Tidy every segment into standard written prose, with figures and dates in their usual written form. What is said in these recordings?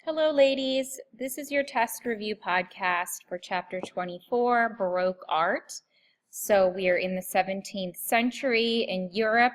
Hello, ladies. This is your test review podcast for Chapter 24, Baroque Art. So we are in the 17th century in Europe.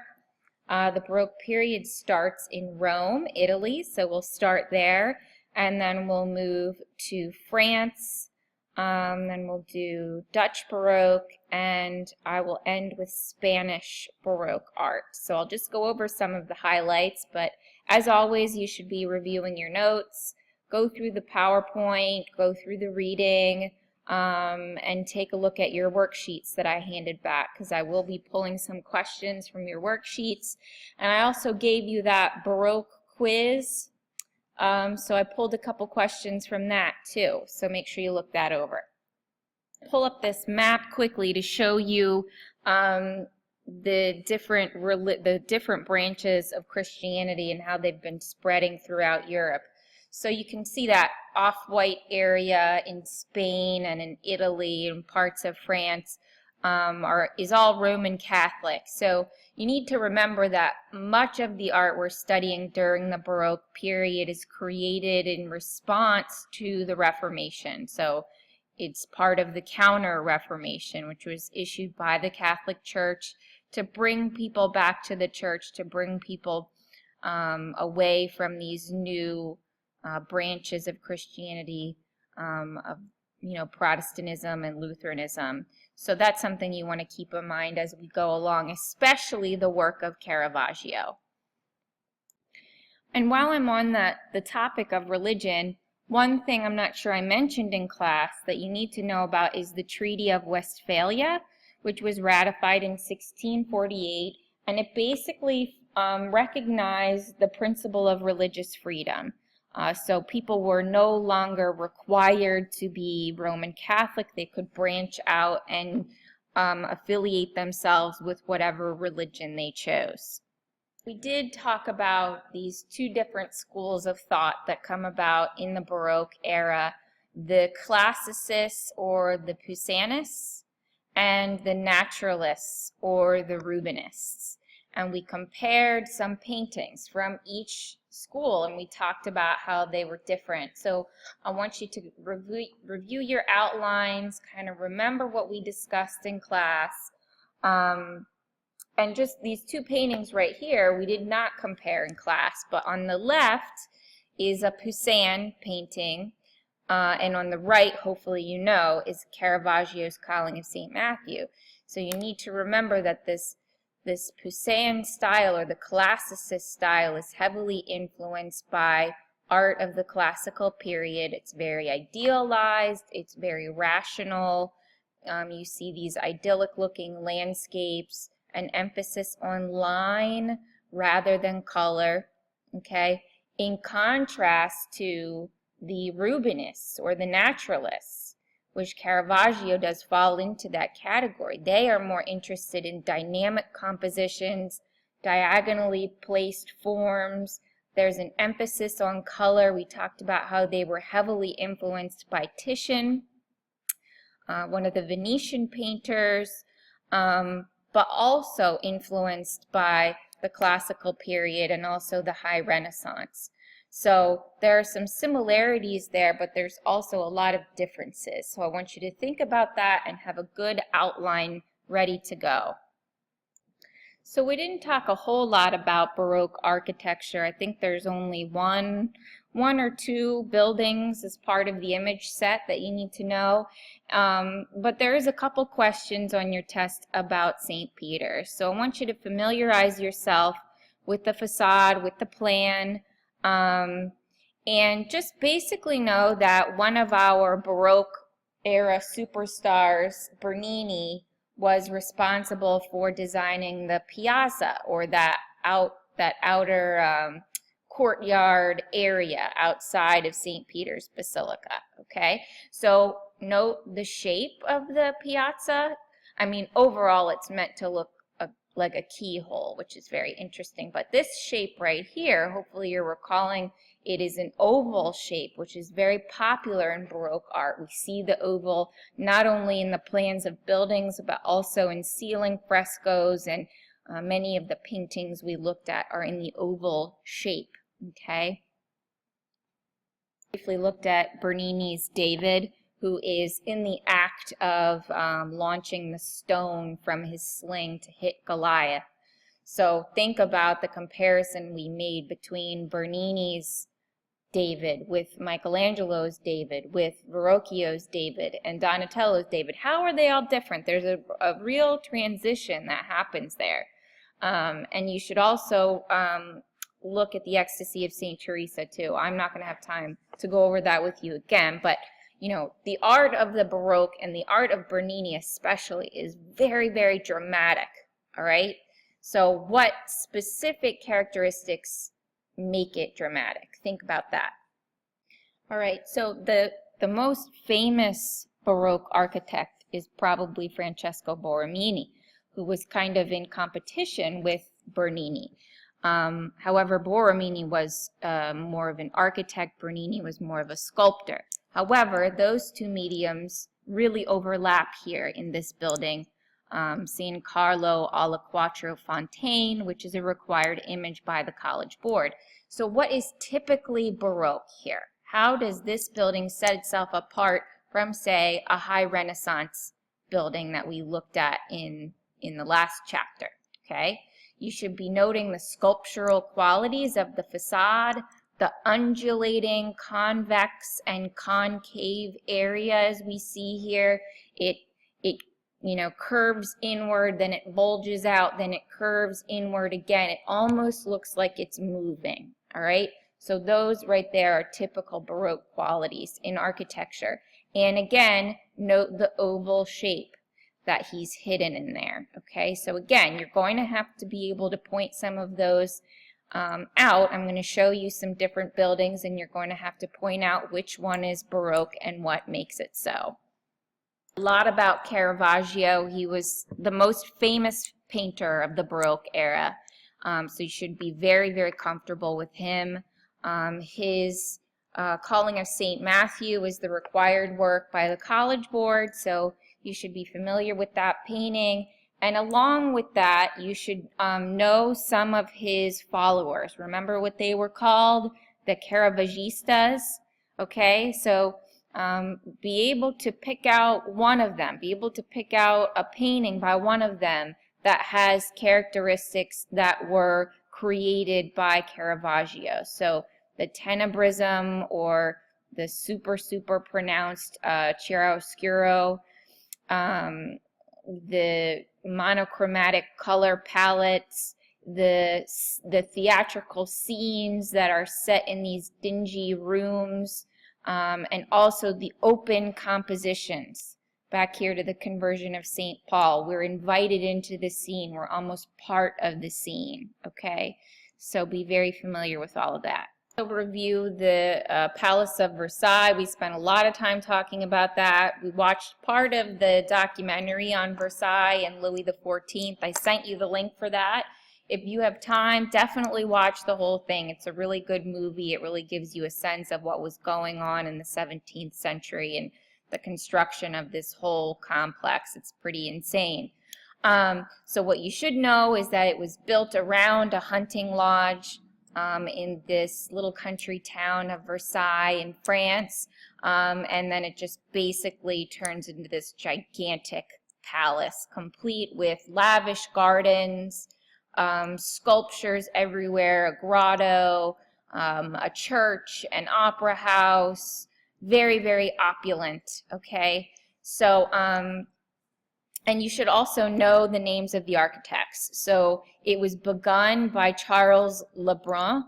The Baroque period starts in Rome, Italy, so we'll start there, and then we'll move to France, then we'll do Dutch Baroque, and I will end with Spanish Baroque art. So I'll just go over some of the highlights, but as always, you should be reviewing your notes, go through the PowerPoint, go through the reading, and take a look at your worksheets that I handed back, because I will be pulling some questions from your worksheets. And I also gave you that Baroque quiz, so I pulled a couple questions from that too, so make sure you look that over. Pull up this map quickly to show you the different branches of Christianity and how they've been spreading throughout Europe. So you can see that off-white area in Spain and in Italy and parts of France is all Roman Catholic. So you need to remember that much of the art we're studying during the Baroque period is created in response to the Reformation. So it's part of the CounterReformation, which was issued by the Catholic Church to bring people back to the church, to bring people away from these new branches of Christianity, of Protestantism and Lutheranism. So that's something you want to keep in mind as we go along, especially the work of Caravaggio. And while I'm on the topic of religion, one thing I'm not sure I mentioned in class that you need to know about is the Treaty of Westphalia, which was ratified in 1648, and it basically recognized the principle of religious freedom. So people were no longer required to be Roman Catholic. They could branch out and affiliate themselves with whatever religion they chose. We did talk about these two different schools of thought that come about in the Baroque era, the classicists or the Poussin-ists, and the naturalists or the Rubenists. And we compared some paintings from each school, and we talked about how they were different. So I want you to review your outlines, kind of remember what we discussed in class. And just these two paintings right here, we did not compare in class, but on the left is a Poussin painting, and on the right, hopefully you know, is Caravaggio's Calling of St. Matthew. So you need to remember that this Poussin style, or the classicist style, is heavily influenced by art of the classical period. It's very idealized, it's very rational. You see these idyllic looking landscapes, an emphasis on line rather than color, okay? In contrast to the Rubenists or the naturalists, which Caravaggio does fall into that category. They are more interested in dynamic compositions, diagonally placed forms. There's an emphasis on color. We talked about how they were heavily influenced by Titian, one of the Venetian painters, but also influenced by the classical period and also the High Renaissance. So there are some similarities there, but there's also a lot of differences. So I want you to think about that and have a good outline ready to go. So we didn't talk a whole lot about Baroque architecture. I think there's only one or two buildings as part of the image set that you need to know. But there is a couple questions on your test about St. Peter's. So I want you to familiarize yourself with the facade, with the plan, and just basically know that one of our Baroque era superstars, Bernini, was responsible for designing the piazza, or that outer courtyard area outside of St. Peter's Basilica, okay? So note the shape of the piazza. I mean, overall it's meant to look like a keyhole, which is very interesting. But this shape right here, hopefully you're recalling, it is an oval shape, which is very popular in Baroque art. We see the oval not only in the plans of buildings, but also in ceiling frescoes, and many of the paintings we looked at are in the oval shape, okay? Briefly looked at Bernini's David, who is in the act of launching the stone from his sling to hit Goliath. So think about the comparison we made between Bernini's David with Michelangelo's David, with Verrocchio's David, and Donatello's David. How are they all different? There's a real transition that happens there. And you should also look at the Ecstasy of St. Teresa too. I'm not going to have time to go over that with you again, but you know, the art of the Baroque and the art of Bernini especially is very, very dramatic, all right? So what specific characteristics make it dramatic? Think about that. All right, so the most famous Baroque architect is probably Francesco Borromini, who was kind of in competition with Bernini. However, Borromini was more of an architect, Bernini was more of a sculptor. However, those two mediums really overlap here in this building. San Carlo alla Quattro Fontane, which is a required image by the College Board. So what is typically Baroque here? How does this building set itself apart from, say, a high Renaissance building that we looked at in the last chapter? Okay, you should be noting the sculptural qualities of the facade, the undulating convex and concave areas we see here. It you know, curves inward, then it bulges out, then it curves inward again. It almost looks like it's moving, all right? So those right there are typical Baroque qualities in architecture. And again, note the oval shape that he's hidden in there, okay? So again, you're going to have to be able to point some of those out. I'm going to show you some different buildings, and you're going to have to point out which one is Baroque and what makes it so. A lot about Caravaggio. He was the most famous painter of the Baroque era, so you should be very, very comfortable with him. His Calling of St. Matthew is the required work by the College Board, so you should be familiar with that painting. And along with that, you should know some of his followers. Remember what they were called? The Caravaggistas. Okay, so be able to pick out one of them, be able to pick out a painting by one of them that has characteristics that were created by Caravaggio. So the tenebrism, or the super pronounced chiaroscuro, the monochromatic color palettes, the theatrical scenes that are set in these dingy rooms, and also the open compositions. Back here to the Conversion of St. Paul, we're invited into the scene. We're almost part of the scene, okay? So be very familiar with all of that. So review the Palace of Versailles. We spent a lot of time talking about that. We watched part of the documentary on Versailles and Louis XIV. I sent you the link for that. If you have time, definitely watch the whole thing. It's a really good movie. It really gives you a sense of what was going on in the 17th century and the construction of this whole complex. It's pretty insane. So what you should know is that it was built around a hunting lodge in this little country town of Versailles in France, and then it just basically turns into this gigantic palace, complete with lavish gardens, sculptures everywhere, a grotto, a church, an opera house, very, very opulent, okay? So, and you should also know the names of the architects. So it was begun by Charles Lebrun,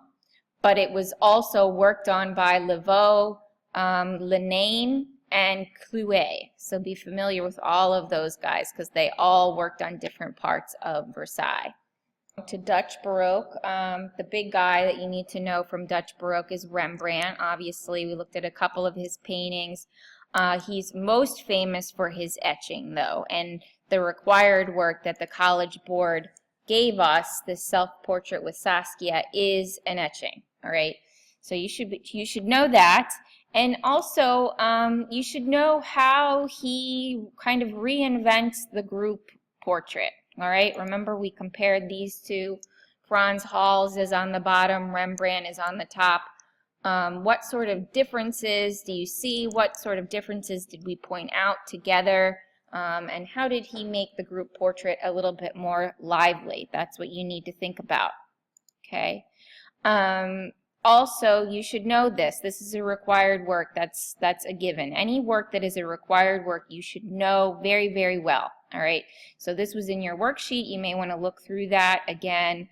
but it was also worked on by Laveau, Lenain, and Clouet. So be familiar with all of those guys because they all worked on different parts of Versailles. To Dutch Baroque, the big guy that you need to know from Dutch Baroque is Rembrandt. Obviously, we looked at a couple of his paintings. He's most famous for his etching, though, and the required work that the College Board gave us, this self-portrait with Saskia, is an etching, all right? So you should know that, and also you should know how he kind of reinvents the group portrait, all right? Remember, we compared these two. Frans Hals is on the bottom, Rembrandt is on the top. What sort of differences do you see? What sort of differences did we point out together? And how did he make the group portrait a little bit more lively? That's what you need to think about. Okay. Also, you should know this. This is a required work. That's a given. Any work that is a required work, you should know very, very well. All right. So this was in your worksheet. You may want to look through that again.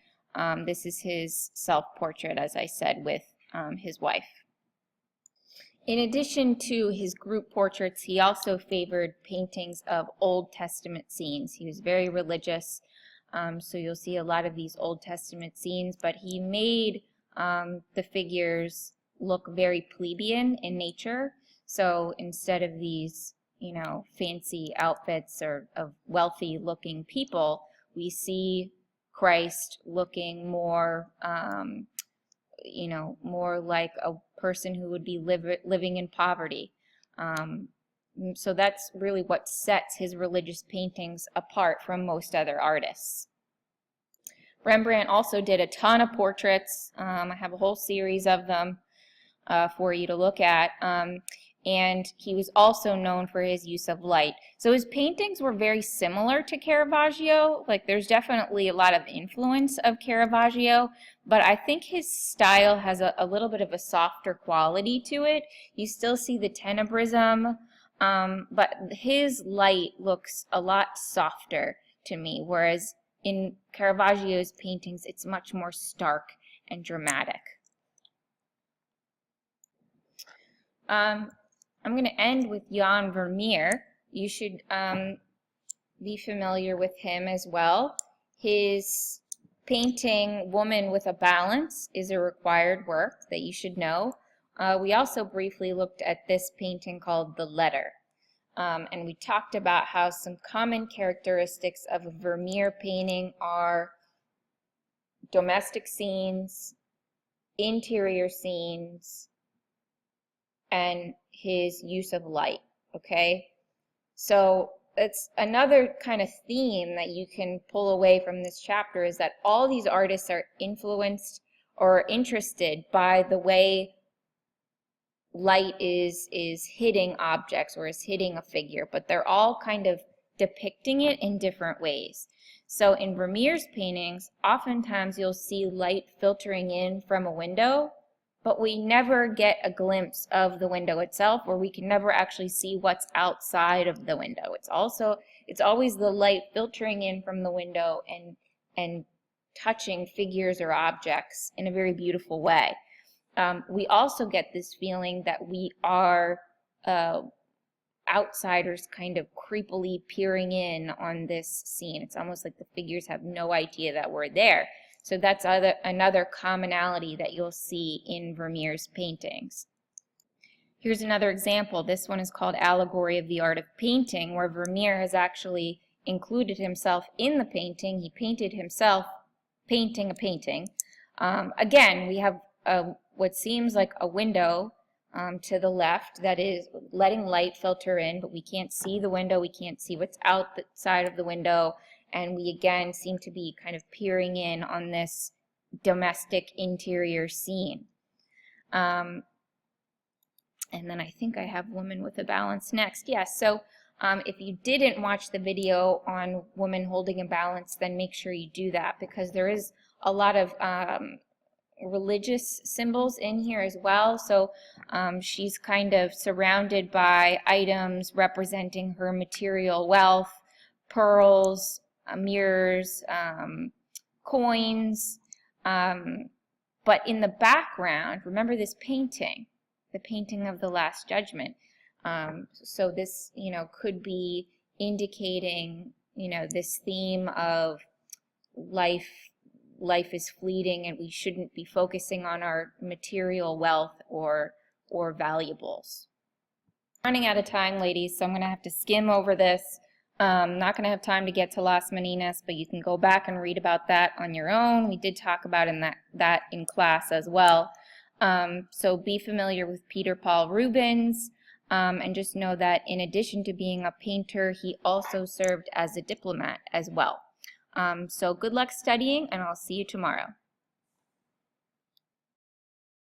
This is his self-portrait, as I said, with his wife. In addition to his group portraits, he also favored paintings of Old Testament scenes. He was very religious, so you'll see a lot of these Old Testament scenes, but he made the figures look very plebeian in nature. So instead of these, fancy outfits or of wealthy looking people, we see Christ looking more, more like a person who would be living in poverty. So that's really what sets his religious paintings apart from most other artists. Rembrandt also did a ton of portraits. I have a whole series of them for you to look at. And he was also known for his use of light. So his paintings were very similar to Caravaggio. Like, there's definitely a lot of influence of Caravaggio, but I think his style has a little bit of a softer quality to it. You still see the tenebrism, but his light looks a lot softer to me, whereas in Caravaggio's paintings, it's much more stark and dramatic. I'm going to end with Jan Vermeer. You should be familiar with him as well. His painting, Woman with a Balance, is a required work that you should know. We also briefly looked at this painting called The Letter. And we talked about how some common characteristics of a Vermeer painting are domestic scenes, interior scenes, and his use of light, okay? So it's another kind of theme that you can pull away from this chapter, is that all these artists are influenced or interested by the way light is hitting objects or is hitting a figure, but they're all kind of depicting it in different ways. So in Vermeer's paintings, oftentimes you'll see light filtering in from a window, but we never get a glimpse of the window itself, or we can never actually see what's outside of the window. It's always the light filtering in from the window and touching figures or objects in a very beautiful way. We also get this feeling that we are outsiders kind of creepily peering in on this scene. It's almost like the figures have no idea that we're there. So that's another commonality that you'll see in Vermeer's paintings. Here's another example. This one is called Allegory of the Art of Painting, where Vermeer has actually included himself in the painting. He painted himself painting a painting. Again, we have what seems like a window to the left that is letting light filter in, but we can't see the window, we can't see what's outside of the window, and we again seem to be kind of peering in on this domestic interior scene. And then I think I have Woman with a Balance next. Yes, so if you didn't watch the video on Woman Holding a Balance, then make sure you do that, because there is a lot of religious symbols in here as well. So she's kind of surrounded by items representing her material wealth, pearls, mirrors, coins, but in the background, remember this painting, the painting of the Last Judgment. So this, could be indicating, this theme of life is fleeting and we shouldn't be focusing on our material wealth or valuables. Running out of time, ladies, so I'm going to have to skim over this. Not going to have time to get to Las Meninas, but you can go back and read about that on your own. We did talk about that in class as well. So be familiar with Peter Paul Rubens, and just know that in addition to being a painter, he also served as a diplomat as well. So good luck studying, and I'll see you tomorrow.